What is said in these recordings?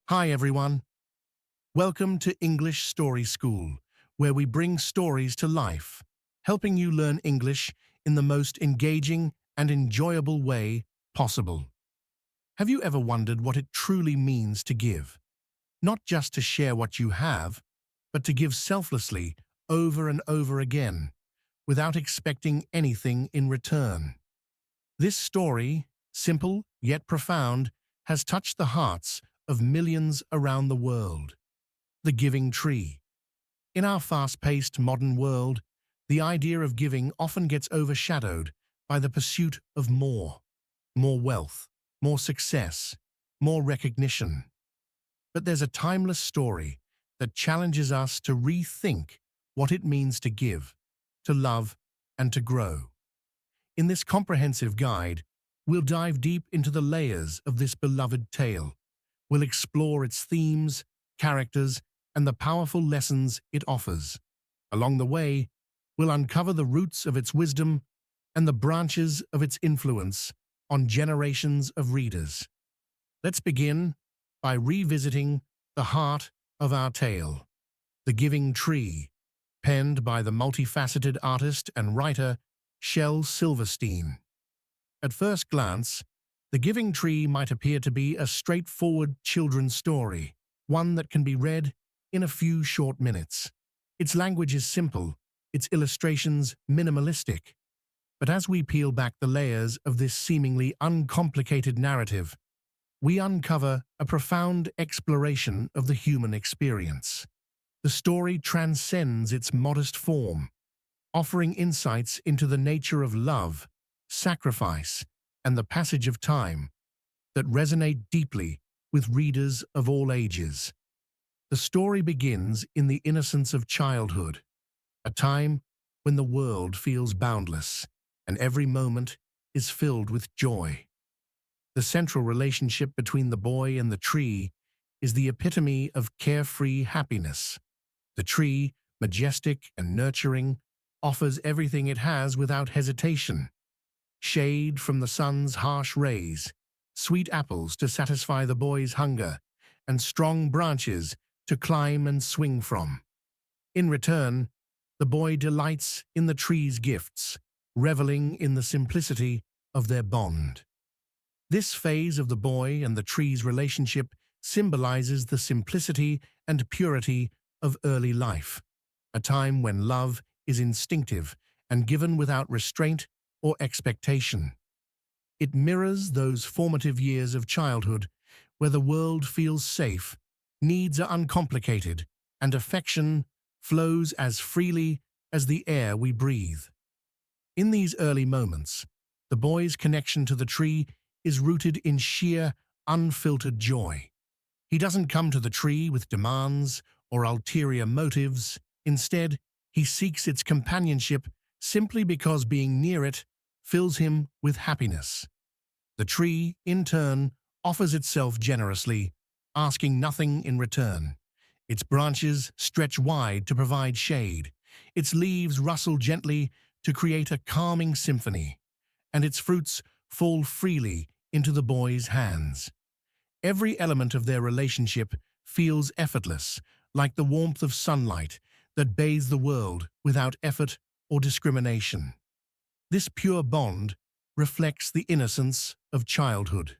Hi everyone. Welcome to English Story School, where we bring stories to life, helping you learn English in the most engaging and enjoyable way possible. Have you ever wondered what it truly means to give? Not just to share what you have, but to give selflessly over and over again, without expecting anything in return. This story, simple yet profound, has touched the hearts of millions around the world. The Giving Tree. In our fast-paced modern world, the idea of giving often gets overshadowed by the pursuit of more wealth, more success, more recognition. But there's a timeless story that challenges us to rethink what it means to give, to love, and to grow. In this comprehensive guide, we'll dive deep into the layers of this beloved tale. We'll explore its themes, characters, and the powerful lessons it offers. Along the way, we'll uncover the roots of its wisdom and the branches of its influence on generations of readers. Let's begin by revisiting the heart of our tale, The Giving Tree, penned by the multifaceted artist and writer Shel Silverstein. At first glance, The Giving Tree might appear to be a straightforward children's story, one that can be read in a few short minutes. Its language is simple, its illustrations minimalistic. But as we peel back the layers of this seemingly uncomplicated narrative, we uncover a profound exploration of the human experience. The story transcends its modest form, offering insights into the nature of love, sacrifice, and the passage of time that resonate deeply with readers of all ages. The story begins in the innocence of childhood, a time when the world feels boundless and every moment is filled with joy. The central relationship between the boy and the tree is the epitome of carefree happiness. The tree, majestic and nurturing, offers everything it has without hesitation. Shade from the sun's harsh rays, sweet apples to satisfy the boy's hunger, and strong branches to climb and swing from. In return, the boy delights in the tree's gifts, reveling in the simplicity of their bond. This phase of the boy and the tree's relationship symbolizes the simplicity and purity of early life, a time when love is instinctive and given without restraint or expectation. It mirrors those formative years of childhood where the world feels safe, needs are uncomplicated, and affection flows as freely as the air we breathe. In these early moments, the boy's connection to the tree is rooted in sheer, unfiltered joy. He doesn't come to the tree with demands or ulterior motives. Instead, he seeks its companionship simply because being near it fills him with happiness. The tree, in turn, offers itself generously, asking nothing in return. Its branches stretch wide to provide shade, its leaves rustle gently to create a calming symphony, and its fruits fall freely into the boy's hands. Every element of their relationship feels effortless, like the warmth of sunlight that bathes the world without effort or discrimination. This pure bond reflects the innocence of childhood.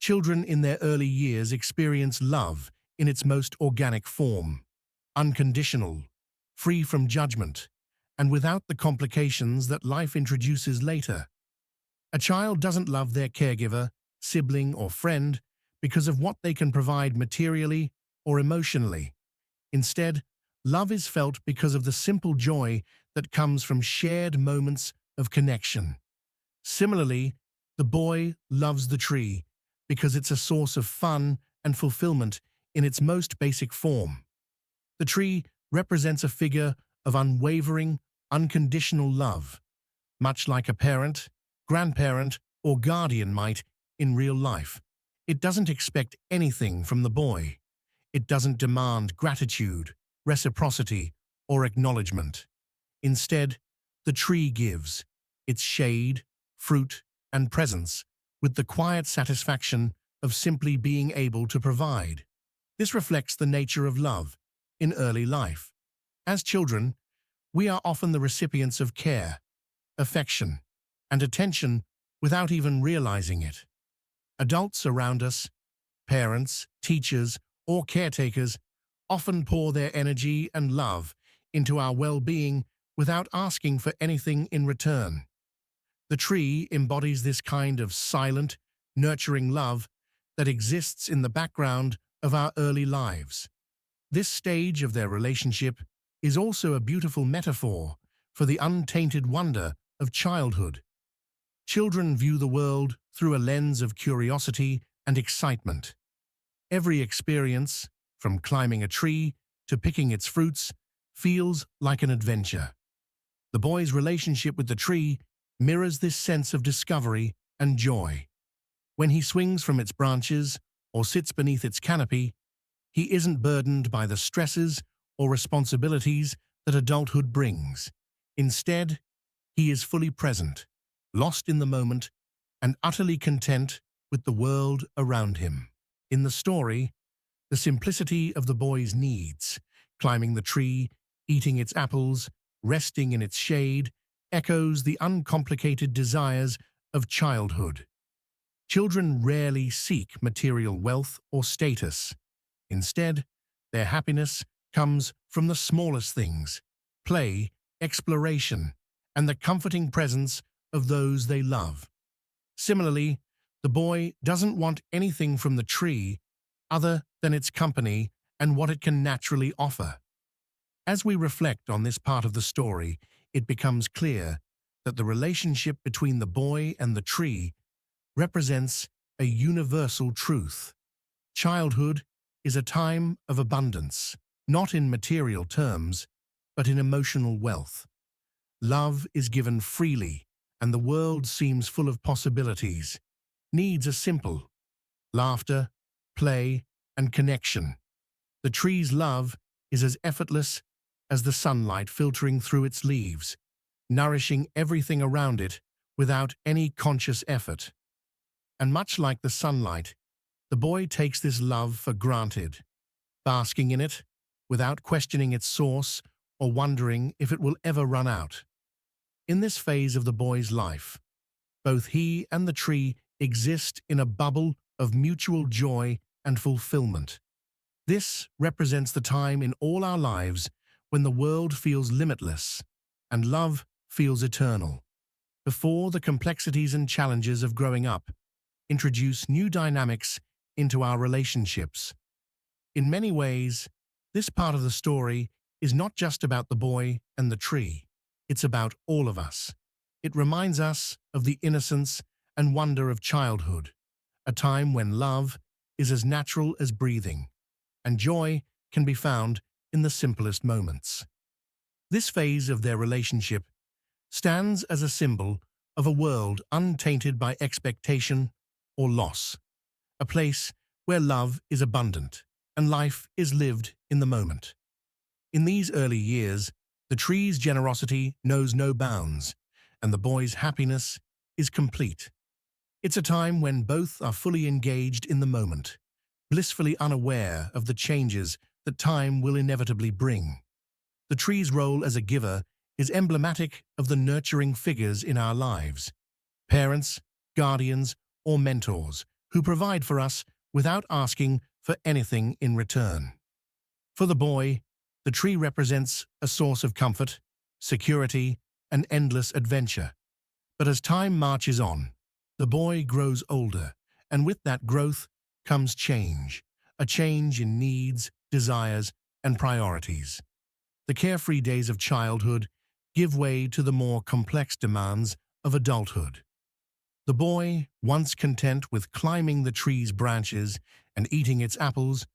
Children in their early years experience love in its most organic form, unconditional, free from judgment, and without the complications that life introduces later. A child doesn't love their caregiver, sibling, or friend because of what they can provide materially or emotionally. Instead, love is felt because of the simple joy that comes from shared moments of connection. Similarly, the boy loves the tree because it's a source of fun and fulfillment in its most basic form. The tree represents a figure of unwavering, unconditional love, much like a parent, grandparent, or guardian might in real life. It doesn't expect anything from the boy. It doesn't demand gratitude, reciprocity, or acknowledgement. Instead, the tree gives its shade, fruit, and presence with the quiet satisfaction of simply being able to provide. This reflects the nature of love in early life. As children, we are often the recipients of care, affection, and attention without even realizing it. Adults around us, parents, teachers, or caretakers, often pour their energy and love into our well-being without asking for anything in return. The tree embodies this kind of silent, nurturing love that exists in the background of our early lives. This stage of their relationship is also a beautiful metaphor for the untainted wonder of childhood. Children view the world through a lens of curiosity and excitement. Every experience, from climbing a tree to picking its fruits, feels like an adventure. The boy's relationship with the tree mirrors this sense of discovery and joy. When he swings from its branches or sits beneath its canopy, he isn't burdened by the stresses or responsibilities that adulthood brings. Instead, he is fully present, lost in the moment, and utterly content with the world around him. In the story, the simplicity of the boy's needs, climbing the tree, eating its apples, resting in its shade, echoes the uncomplicated desires of childhood. Children rarely seek material wealth or status. Instead, their happiness comes from the smallest things: play, exploration, and the comforting presence of those they love. Similarly, the boy doesn't want anything from the tree other than its company and what it can naturally offer. As we reflect on this part of the story, it becomes clear that the relationship between the boy and the tree represents a universal truth. Childhood is a time of abundance, not in material terms, but in emotional wealth. Love is given freely, and the world seems full of possibilities. Needs are simple: laughter, play, and connection. The tree's love is as effortless as the sunlight filtering through its leaves, nourishing everything around it without any conscious effort. And much like the sunlight, the boy takes this love for granted, basking in it without questioning its source or wondering if it will ever run out. In this phase of the boy's life, both he and the tree exist in a bubble of mutual joy and fulfillment. This represents the time in all our lives when the world feels limitless and love feels eternal. Before the complexities and challenges of growing up introduce new dynamics into our relationships. In many ways, this part of the story is not just about the boy and the tree. It's about all of us. It reminds us of the innocence and wonder of childhood, a time when love is as natural as breathing, and joy can be found in the simplest moments. This phase of their relationship stands as a symbol of a world untainted by expectation or loss, a place where love is abundant and life is lived in the moment. In these early years, the tree's generosity knows no bounds, and the boy's happiness is complete. It's a time when both are fully engaged in the moment, blissfully unaware of the changes that time will inevitably bring. The tree's role as a giver is emblematic of the nurturing figures in our lives: parents, guardians, or mentors who provide for us without asking for anything in return. For the boy, the tree represents a source of comfort, security, and endless adventure. But as time marches on, the boy grows older, and with that growth comes change, a change in needs, desires, and priorities. The carefree days of childhood give way to the more complex demands of adulthood. The boy, once content with climbing the tree's branches and eating its apples,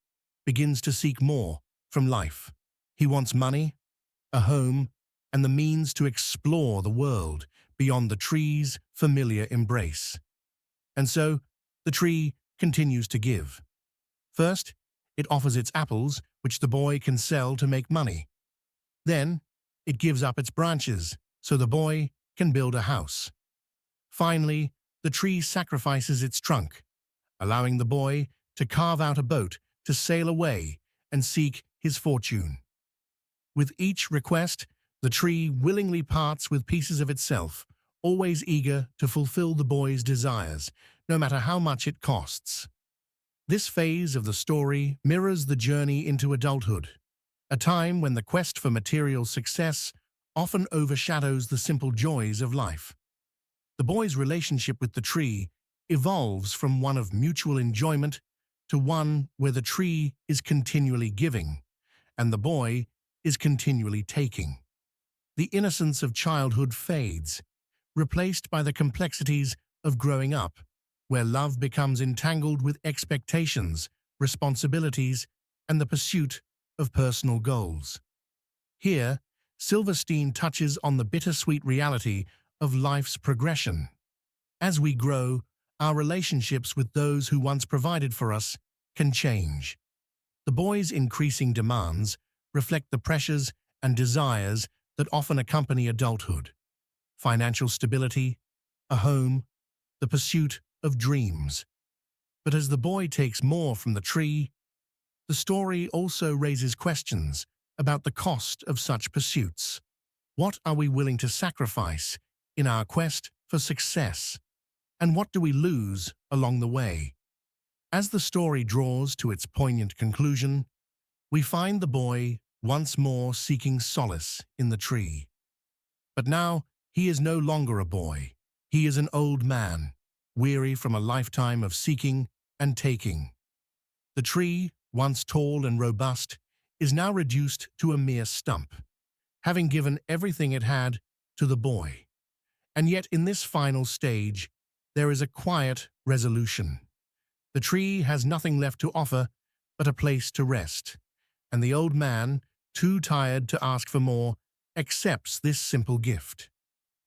begins to seek more from life. He wants money, a home, and the means to explore the world beyond the tree's familiar embrace. And so, the tree continues to give. First, it offers its apples, which the boy can sell to make money. Then, it gives up its branches, so the boy can build a house. Finally, the tree sacrifices its trunk, allowing the boy to carve out a boat to sail away and seek his fortune. With each request, the tree willingly parts with pieces of itself, always eager to fulfill the boy's desires, no matter how much it costs. This phase of the story mirrors the journey into adulthood, a time when the quest for material success often overshadows the simple joys of life. The boy's relationship with the tree evolves from one of mutual enjoyment to one where the tree is continually giving, and the boy is continually taking. The innocence of childhood fades, replaced by the complexities of growing up, where love becomes entangled with expectations, responsibilities, and the pursuit of personal goals. Here, Silverstein touches on the bittersweet reality of life's progression. As we grow, our relationships with those who once provided for us can change. The boy's increasing demands reflect the pressures and desires that often accompany adulthood: financial stability, a home, the pursuit of dreams. But as the boy takes more from the tree, the story also raises questions about the cost of such pursuits. What are we willing to sacrifice in our quest for success? And what do we lose along the way? As the story draws to its poignant conclusion, we find the boy once more seeking solace in the tree. But now he is no longer a boy. He is an old man, weary from a lifetime of seeking and taking. The tree, once tall and robust, is now reduced to a mere stump, having given everything it had to the boy. And yet in this final stage, there is a quiet resolution. The tree has nothing left to offer but a place to rest, and the old man, too tired to ask for more, accepts this simple gift.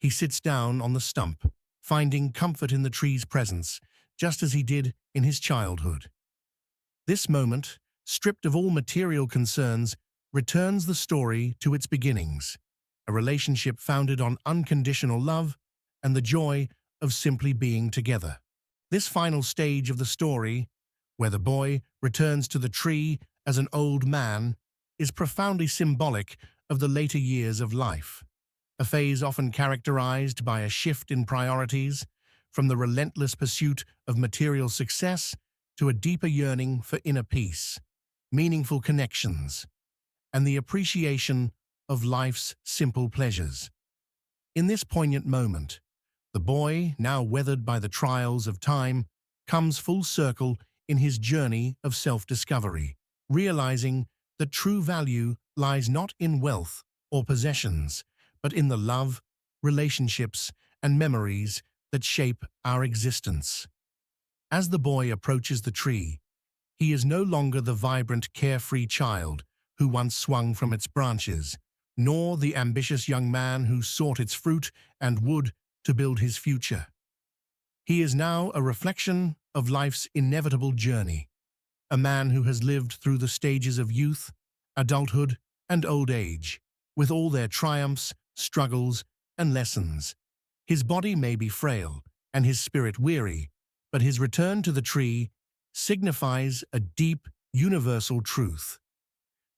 He sits down on the stump, finding comfort in the tree's presence, just as he did in his childhood. This moment, stripped of all material concerns, returns the story to its beginnings, a relationship founded on unconditional love and the joy of simply being together. This final stage of the story, where the boy returns to the tree as an old man, is profoundly symbolic of the later years of life, a phase often characterized by a shift in priorities, from the relentless pursuit of material success to a deeper yearning for inner peace, meaningful connections, and the appreciation of life's simple pleasures. In this poignant moment, the boy, now weathered by the trials of time, comes full circle in his journey of self-discovery, realizing that true value lies not in wealth or possessions, but in the love, relationships, and memories that shape our existence. As the boy approaches the tree, he is no longer the vibrant, carefree child who once swung from its branches, nor the ambitious young man who sought its fruit and wood to build his future. He is now a reflection of life's inevitable journey, a man who has lived through the stages of youth, adulthood, and old age, with all their triumphs, struggles, and lessons. His body may be frail and his spirit weary, but his return to the tree signifies a deep, universal truth: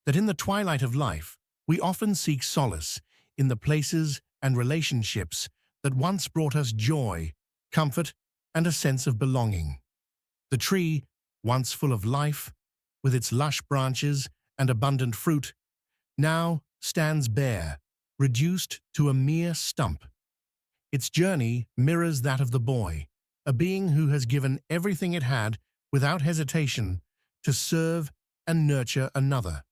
that in the twilight of life, we often seek solace in the places and relationships that once brought us joy, comfort, and a sense of belonging. The tree, once full of life, with its lush branches and abundant fruit, now stands bare, reduced to a mere stump. Its journey mirrors that of the boy, a being who has given everything it had without hesitation to serve and nurture another.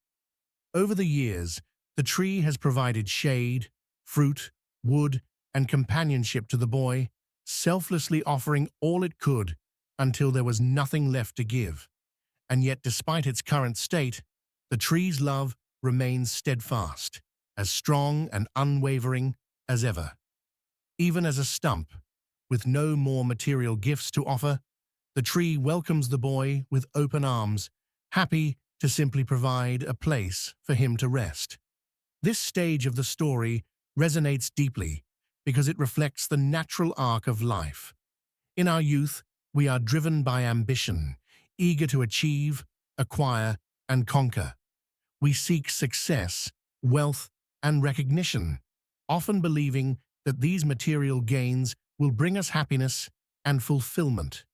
Over the years, the tree has provided shade, fruit, wood, and companionship to the boy, selflessly offering all it could until there was nothing left to give. And yet, despite its current state, the tree's love remains steadfast, as strong and unwavering as ever. Even as a stump, with no more material gifts to offer, the tree welcomes the boy with open arms, happy to simply provide a place for him to rest. This stage of the story resonates deeply because it reflects the natural arc of life. In our youth, we are driven by ambition, eager to achieve, acquire, and conquer. We seek success, wealth, and recognition, often believing that these material gains will bring us happiness and fulfillment.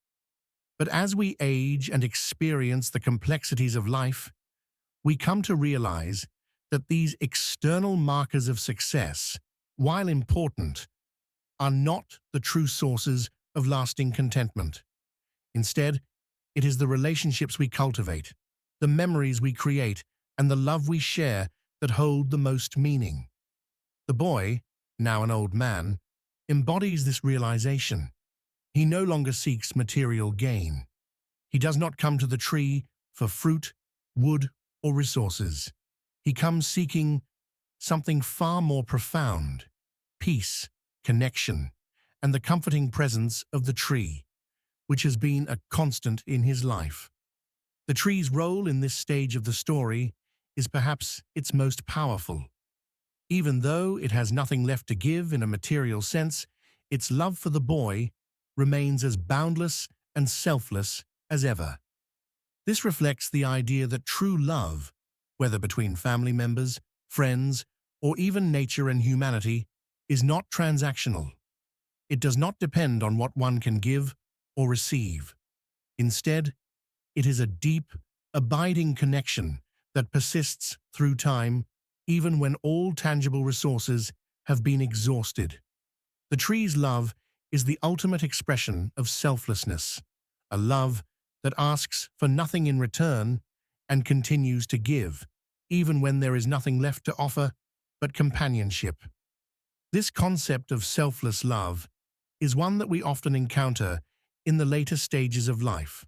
But as we age and experience the complexities of life, we come to realize that these external markers of success, while important, are not the true sources of lasting contentment. Instead, it is the relationships we cultivate, the memories we create, and the love we share that hold the most meaning. The boy, now an old man, embodies this realization. He no longer seeks material gain. He does not come to the tree for fruit, wood, or resources. He comes seeking something far more profound: peace, connection, and the comforting presence of the tree, which has been a constant in his life. The tree's role in this stage of the story is perhaps its most powerful. Even though it has nothing left to give in a material sense, its love for the boy remains as boundless and selfless as ever. This reflects the idea that true love, whether between family members, friends, or even nature and humanity, is not transactional. It does not depend on what one can give or receive. Instead, it is a deep, abiding connection that persists through time, even when all tangible resources have been exhausted. The tree's love is the ultimate expression of selflessness, a love that asks for nothing in return and continues to give, even when there is nothing left to offer but companionship. This concept of selfless love is one that we often encounter in the later stages of life.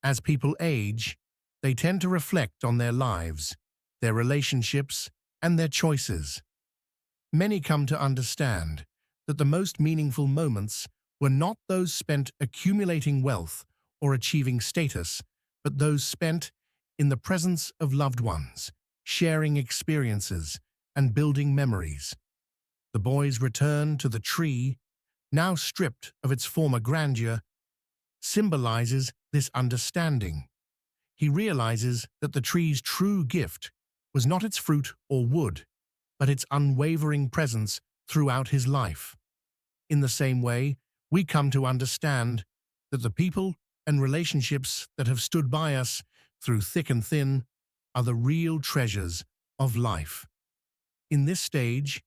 As people age, they tend to reflect on their lives, their relationships, and their choices. Many come to understand that the most meaningful moments were not those spent accumulating wealth or achieving status, but those spent in the presence of loved ones, sharing experiences, and building memories. The boy's return to the tree, now stripped of its former grandeur, symbolizes this understanding. He realizes that the tree's true gift was not its fruit or wood, but its unwavering presence throughout his life. In the same way, we come to understand that the people and relationships that have stood by us through thick and thin are the real treasures of life. In this stage,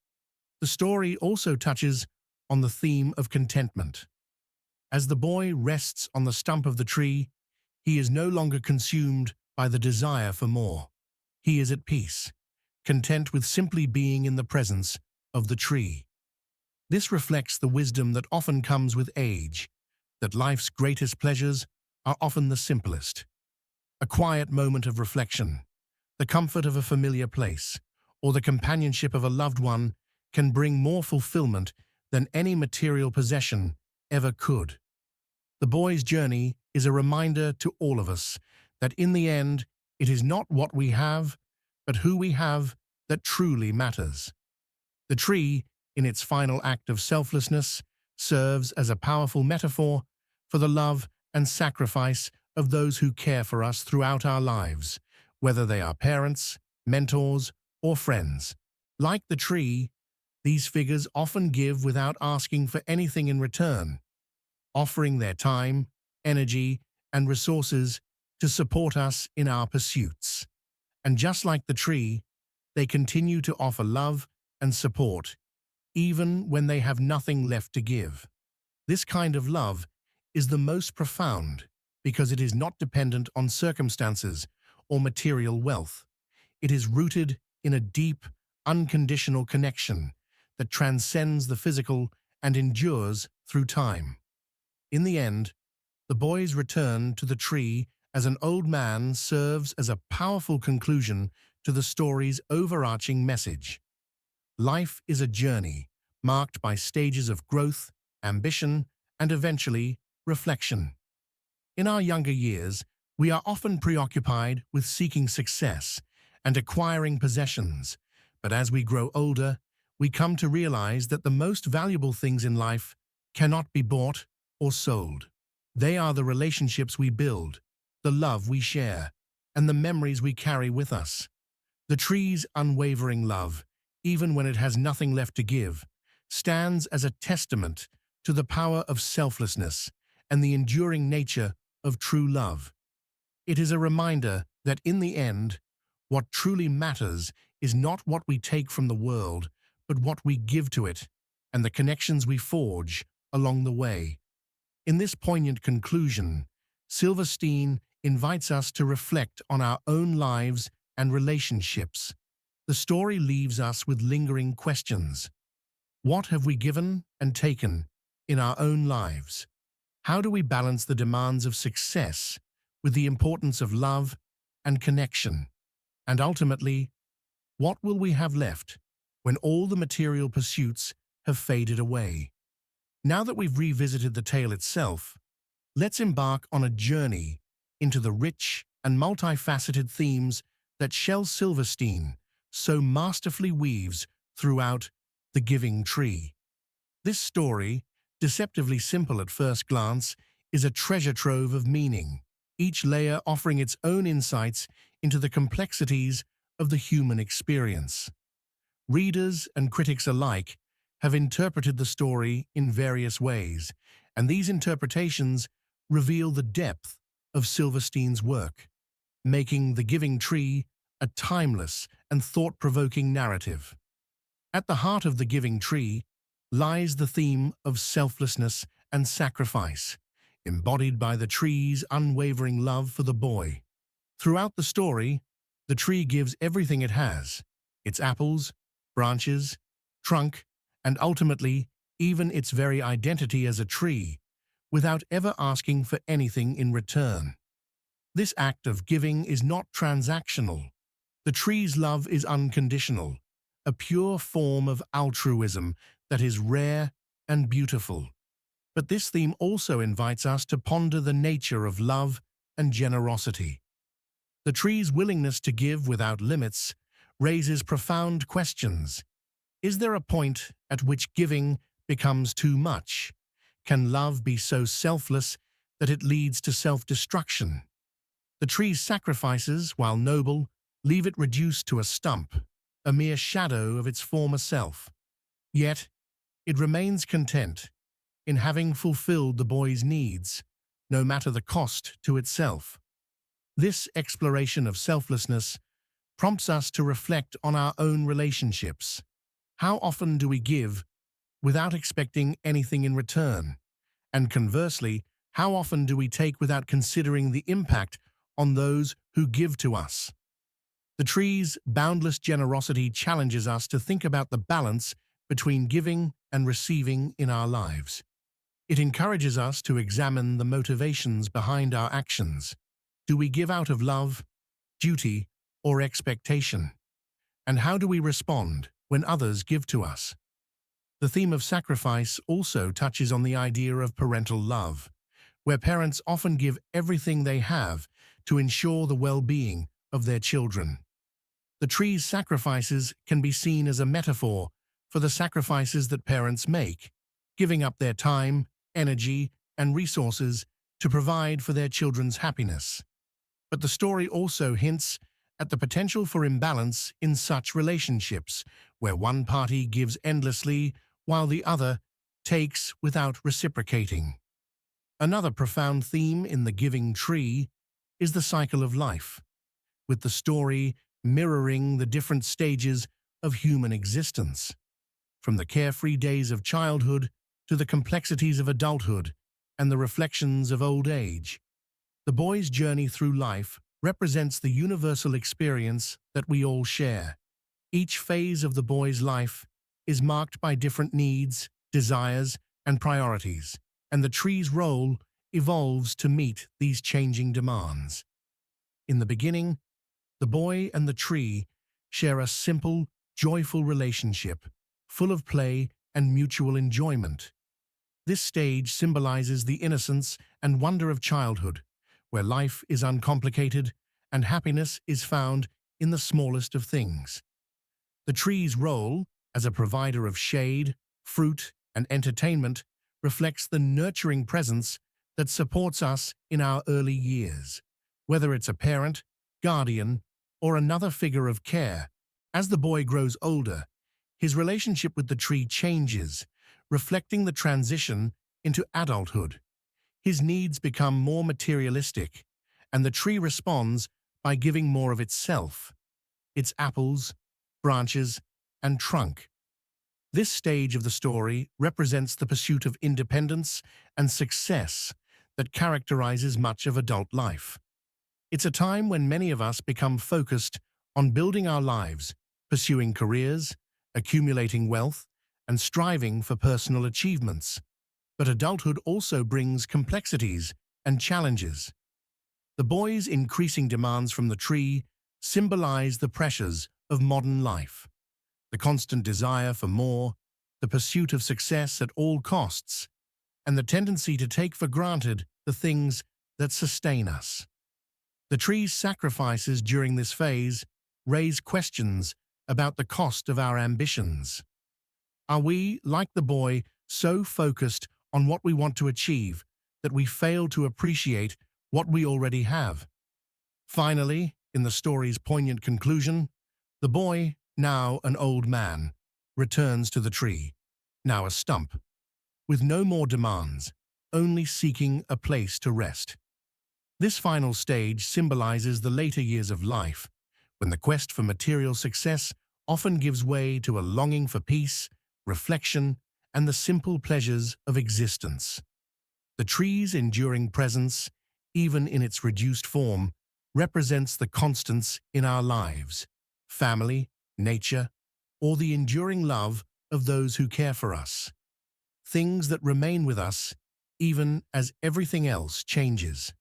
the story also touches on the theme of contentment. As the boy rests on the stump of the tree, he is no longer consumed by the desire for more. He is at peace, content with simply being in the presence of the tree. This reflects the wisdom that often comes with age, that life's greatest pleasures are often the simplest. A quiet moment of reflection, the comfort of a familiar place, or the companionship of a loved one can bring more fulfillment than any material possession ever could. The boy's journey is a reminder to all of us that in the end, it is not what we have, but who we have that truly matters. The tree, in its final act of selflessness, serves as a powerful metaphor for the love and sacrifice of those who care for us throughout our lives, whether they are parents, mentors, or friends. Like the tree, these figures often give without asking for anything in return, offering their time, energy, and resources to support us in our pursuits. And just like the tree, they continue to offer love and support, even when they have nothing left to give. This kind of love is the most profound because it is not dependent on circumstances or material wealth. It is rooted in a deep, unconditional connection that transcends the physical and endures through time. In the end, the boy's return to the tree as an old man serves as a powerful conclusion to the story's overarching message. Life is a journey marked by stages of growth, ambition, and eventually, reflection. In our younger years, we are often preoccupied with seeking success and acquiring possessions, but as we grow older, we come to realize that the most valuable things in life cannot be bought or sold. They are the relationships we build, the love we share, and the memories we carry with us. The tree's unwavering love, even when it has nothing left to give, stands as a testament to the power of selflessness and the enduring nature of true love. It is a reminder that in the end, what truly matters is not what we take from the world, but what we give to it and the connections we forge along the way. In this poignant conclusion, Silverstein invites us to reflect on our own lives and relationships. The story leaves us with lingering questions. What have we given and taken in our own lives? How do we balance the demands of success with the importance of love and connection? And ultimately, what will we have left when all the material pursuits have faded away? Now that we've revisited the tale itself, let's embark on a journey into the rich and multifaceted themes that Shel Silverstein so masterfully weaves throughout The Giving Tree. This story, deceptively simple at first glance, is a treasure trove of meaning, each layer offering its own insights into the complexities of the human experience. Readers and critics alike have interpreted the story in various ways, and these interpretations reveal the depth of Silverstein's work, making The Giving Tree a timeless and thought-provoking narrative. At the heart of The Giving Tree lies the theme of selflessness and sacrifice, embodied by the tree's unwavering love for the boy. Throughout the story, the tree gives everything it has, its apples, branches, trunk, and ultimately, even its very identity as a tree, without ever asking for anything in return. This act of giving is not transactional. The tree's love is unconditional, a pure form of altruism that is rare and beautiful. But this theme also invites us to ponder the nature of love and generosity. The tree's willingness to give without limits raises profound questions. Is there a point at which giving becomes too much? Can love be so selfless that it leads to self-destruction? The tree's sacrifices, while noble, leave it reduced to a stump, a mere shadow of its former self. Yet, it remains content in having fulfilled the boy's needs, no matter the cost to itself. This exploration of selflessness prompts us to reflect on our own relationships. How often do we give without expecting anything in return? And conversely, how often do we take without considering the impact on those who give to us? The tree's boundless generosity challenges us to think about the balance between giving and receiving in our lives. It encourages us to examine the motivations behind our actions. Do we give out of love, duty, or expectation? And how do we respond when others give to us? The theme of sacrifice also touches on the idea of parental love, where parents often give everything they have to ensure the well-being of their children. The tree's sacrifices can be seen as a metaphor for the sacrifices that parents make, giving up their time, energy, and resources to provide for their children's happiness. But the story also hints at the potential for imbalance in such relationships, where one party gives endlessly while the other takes without reciprocating. Another profound theme in The Giving Tree is the cycle of life, with the story mirroring the different stages of human existence, from the carefree days of childhood to the complexities of adulthood and the reflections of old age. The boy's journey through life represents the universal experience that we all share. Each phase of the boy's life is marked by different needs, desires, and priorities, and the tree's role evolves to meet these changing demands. In the beginning, the boy and the tree share a simple, joyful relationship, full of play and mutual enjoyment. This stage symbolizes the innocence and wonder of childhood, where life is uncomplicated and happiness is found in the smallest of things. The tree's role as a provider of shade, fruit, and entertainment reflects the nurturing presence that supports us in our early years. Whether it's a parent guardian, or another figure of care. As the boy grows older, his relationship with the tree changes, reflecting the transition into adulthood. His needs become more materialistic, and the tree responds by giving more of itself, its apples, branches, and trunk. This stage of the story represents the pursuit of independence and success that characterizes much of adult life. It's a time when many of us become focused on building our lives, pursuing careers, accumulating wealth, and striving for personal achievements. But adulthood also brings complexities and challenges. The boy's increasing demands from the tree symbolize the pressures of modern life, the constant desire for more, the pursuit of success at all costs, and the tendency to take for granted the things that sustain us. The tree's sacrifices during this phase raise questions about the cost of our ambitions. Are we, like the boy, so focused on what we want to achieve that we fail to appreciate what we already have? Finally, in the story's poignant conclusion, the boy, now an old man, returns to the tree, now a stump, with no more demands, only seeking a place to rest. This final stage symbolizes the later years of life, when the quest for material success often gives way to a longing for peace, reflection, and the simple pleasures of existence. The tree's enduring presence, even in its reduced form, represents the constants in our lives: family, nature, or the enduring love of those who care for us. Things that remain with us even as everything else changes.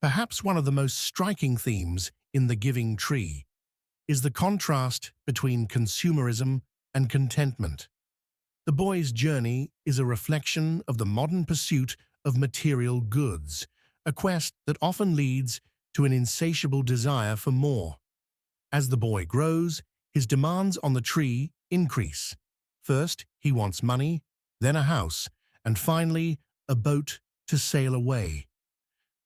Perhaps one of the most striking themes in The Giving Tree is the contrast between consumerism and contentment. The boy's journey is a reflection of the modern pursuit of material goods, a quest that often leads to an insatiable desire for more. As the boy grows, his demands on the tree increase. First, he wants money, then a house, and finally, a boat to sail away.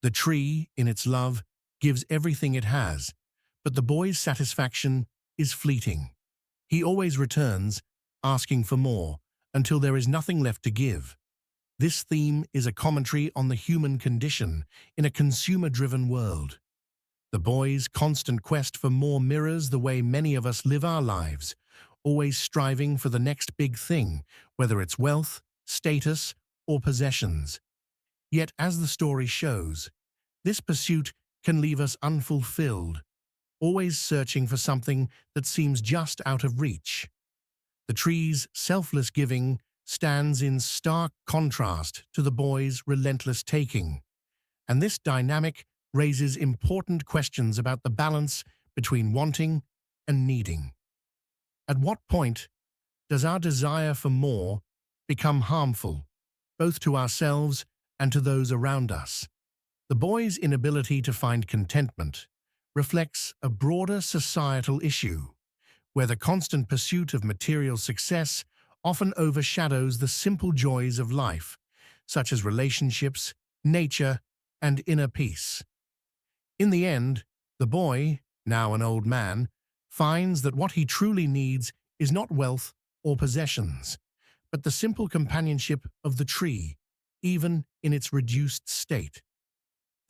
The tree, in its love, gives everything it has, but the boy's satisfaction is fleeting. He always returns, asking for more, until there is nothing left to give. This theme is a commentary on the human condition in a consumer-driven world. The boy's constant quest for more mirrors the way many of us live our lives, always striving for the next big thing, whether it's wealth, status, or possessions. Yet, as the story shows, this pursuit can leave us unfulfilled, always searching for something that seems just out of reach. The tree's selfless giving stands in stark contrast to the boy's relentless taking, and this dynamic raises important questions about the balance between wanting and needing. At what point does our desire for more become harmful, both to ourselves and to those around us? The boy's inability to find contentment reflects a broader societal issue, where the constant pursuit of material success often overshadows the simple joys of life, such as relationships, nature, and inner peace. In the end, the boy, now an old man, finds that what he truly needs is not wealth or possessions, but the simple companionship of the tree, even in its reduced state.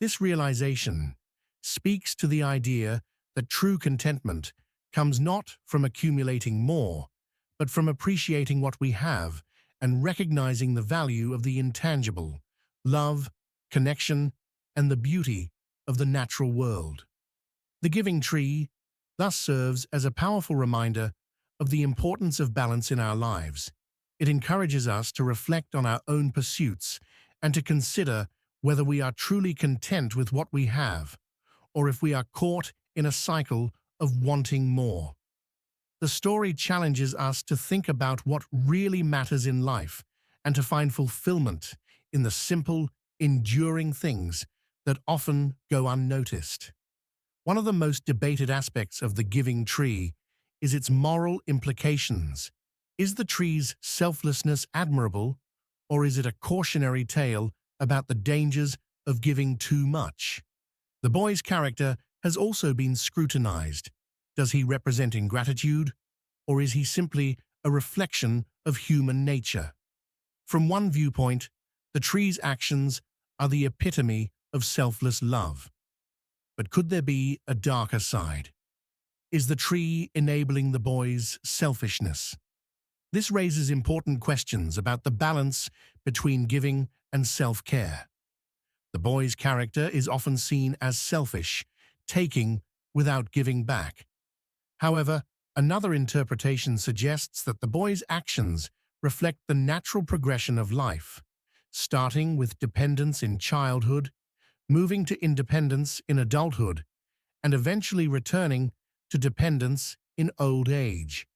This realization speaks to the idea that true contentment comes not from accumulating more, but from appreciating what we have and recognizing the value of the intangible, love, connection, and the beauty of the natural world. The Giving Tree thus serves as a powerful reminder of the importance of balance in our lives. It encourages us to reflect on our own pursuits and to consider whether we are truly content with what we have, or if we are caught in a cycle of wanting more. The story challenges us to think about what really matters in life and to find fulfillment in the simple, enduring things that often go unnoticed. One of the most debated aspects of The Giving Tree is its moral implications. Is the tree's selflessness admirable, or is it a cautionary tale about the dangers of giving too much? The boy's character has also been scrutinized. Does he represent ingratitude, or is he simply a reflection of human nature? From one viewpoint, the tree's actions are the epitome of selfless love. But could there be a darker side? Is the tree enabling the boy's selfishness? This raises important questions about the balance between giving and self-care. The boy's character is often seen as selfish, taking without giving back. However, another interpretation suggests that the boy's actions reflect the natural progression of life, starting with dependence in childhood, moving to independence in adulthood, and eventually returning to dependence in old age.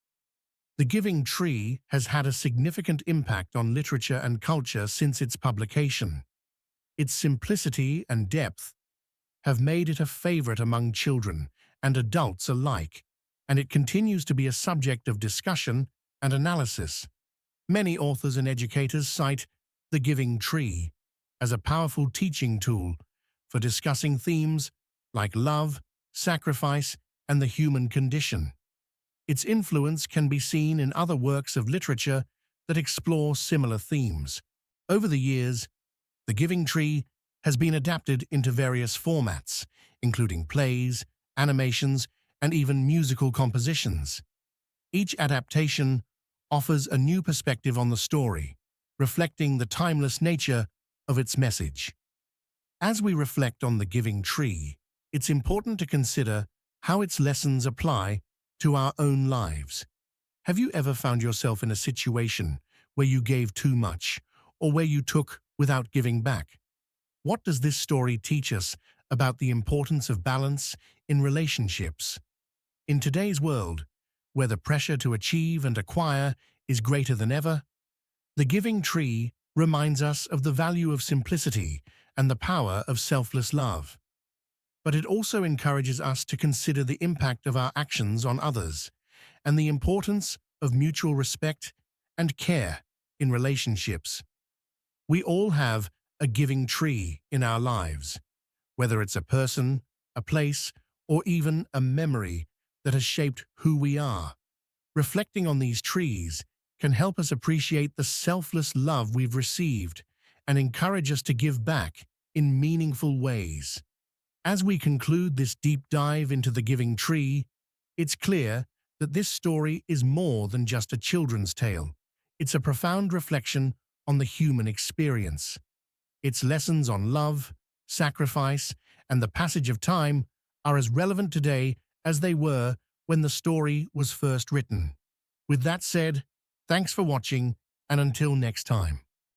The Giving Tree has had a significant impact on literature and culture since its publication. Its simplicity and depth have made it a favorite among children and adults alike, and it continues to be a subject of discussion and analysis. Many authors and educators cite The Giving Tree as a powerful teaching tool for discussing themes like love, sacrifice, and the human condition. Its influence can be seen in other works of literature that explore similar themes. Over the years, The Giving Tree has been adapted into various formats, including plays, animations, and even musical compositions. Each adaptation offers a new perspective on the story, reflecting the timeless nature of its message. As we reflect on The Giving Tree, it's important to consider how its lessons apply to our own lives. Have you ever found yourself in a situation where you gave too much, or where you took without giving back? What does this story teach us about the importance of balance in relationships? In today's world, where the pressure to achieve and acquire is greater than ever, The Giving Tree reminds us of the value of simplicity and the power of selfless love. But it also encourages us to consider the impact of our actions on others and the importance of mutual respect and care in relationships. We all have a giving tree in our lives, whether it's a person, a place, or even a memory that has shaped who we are. Reflecting on these trees can help us appreciate the selfless love we've received and encourage us to give back in meaningful ways. As we conclude this deep dive into The Giving Tree, it's clear that this story is more than just a children's tale. It's a profound reflection on the human experience. Its lessons on love, sacrifice, and the passage of time are as relevant today as they were when the story was first written. With that said, thanks for watching, and until next time.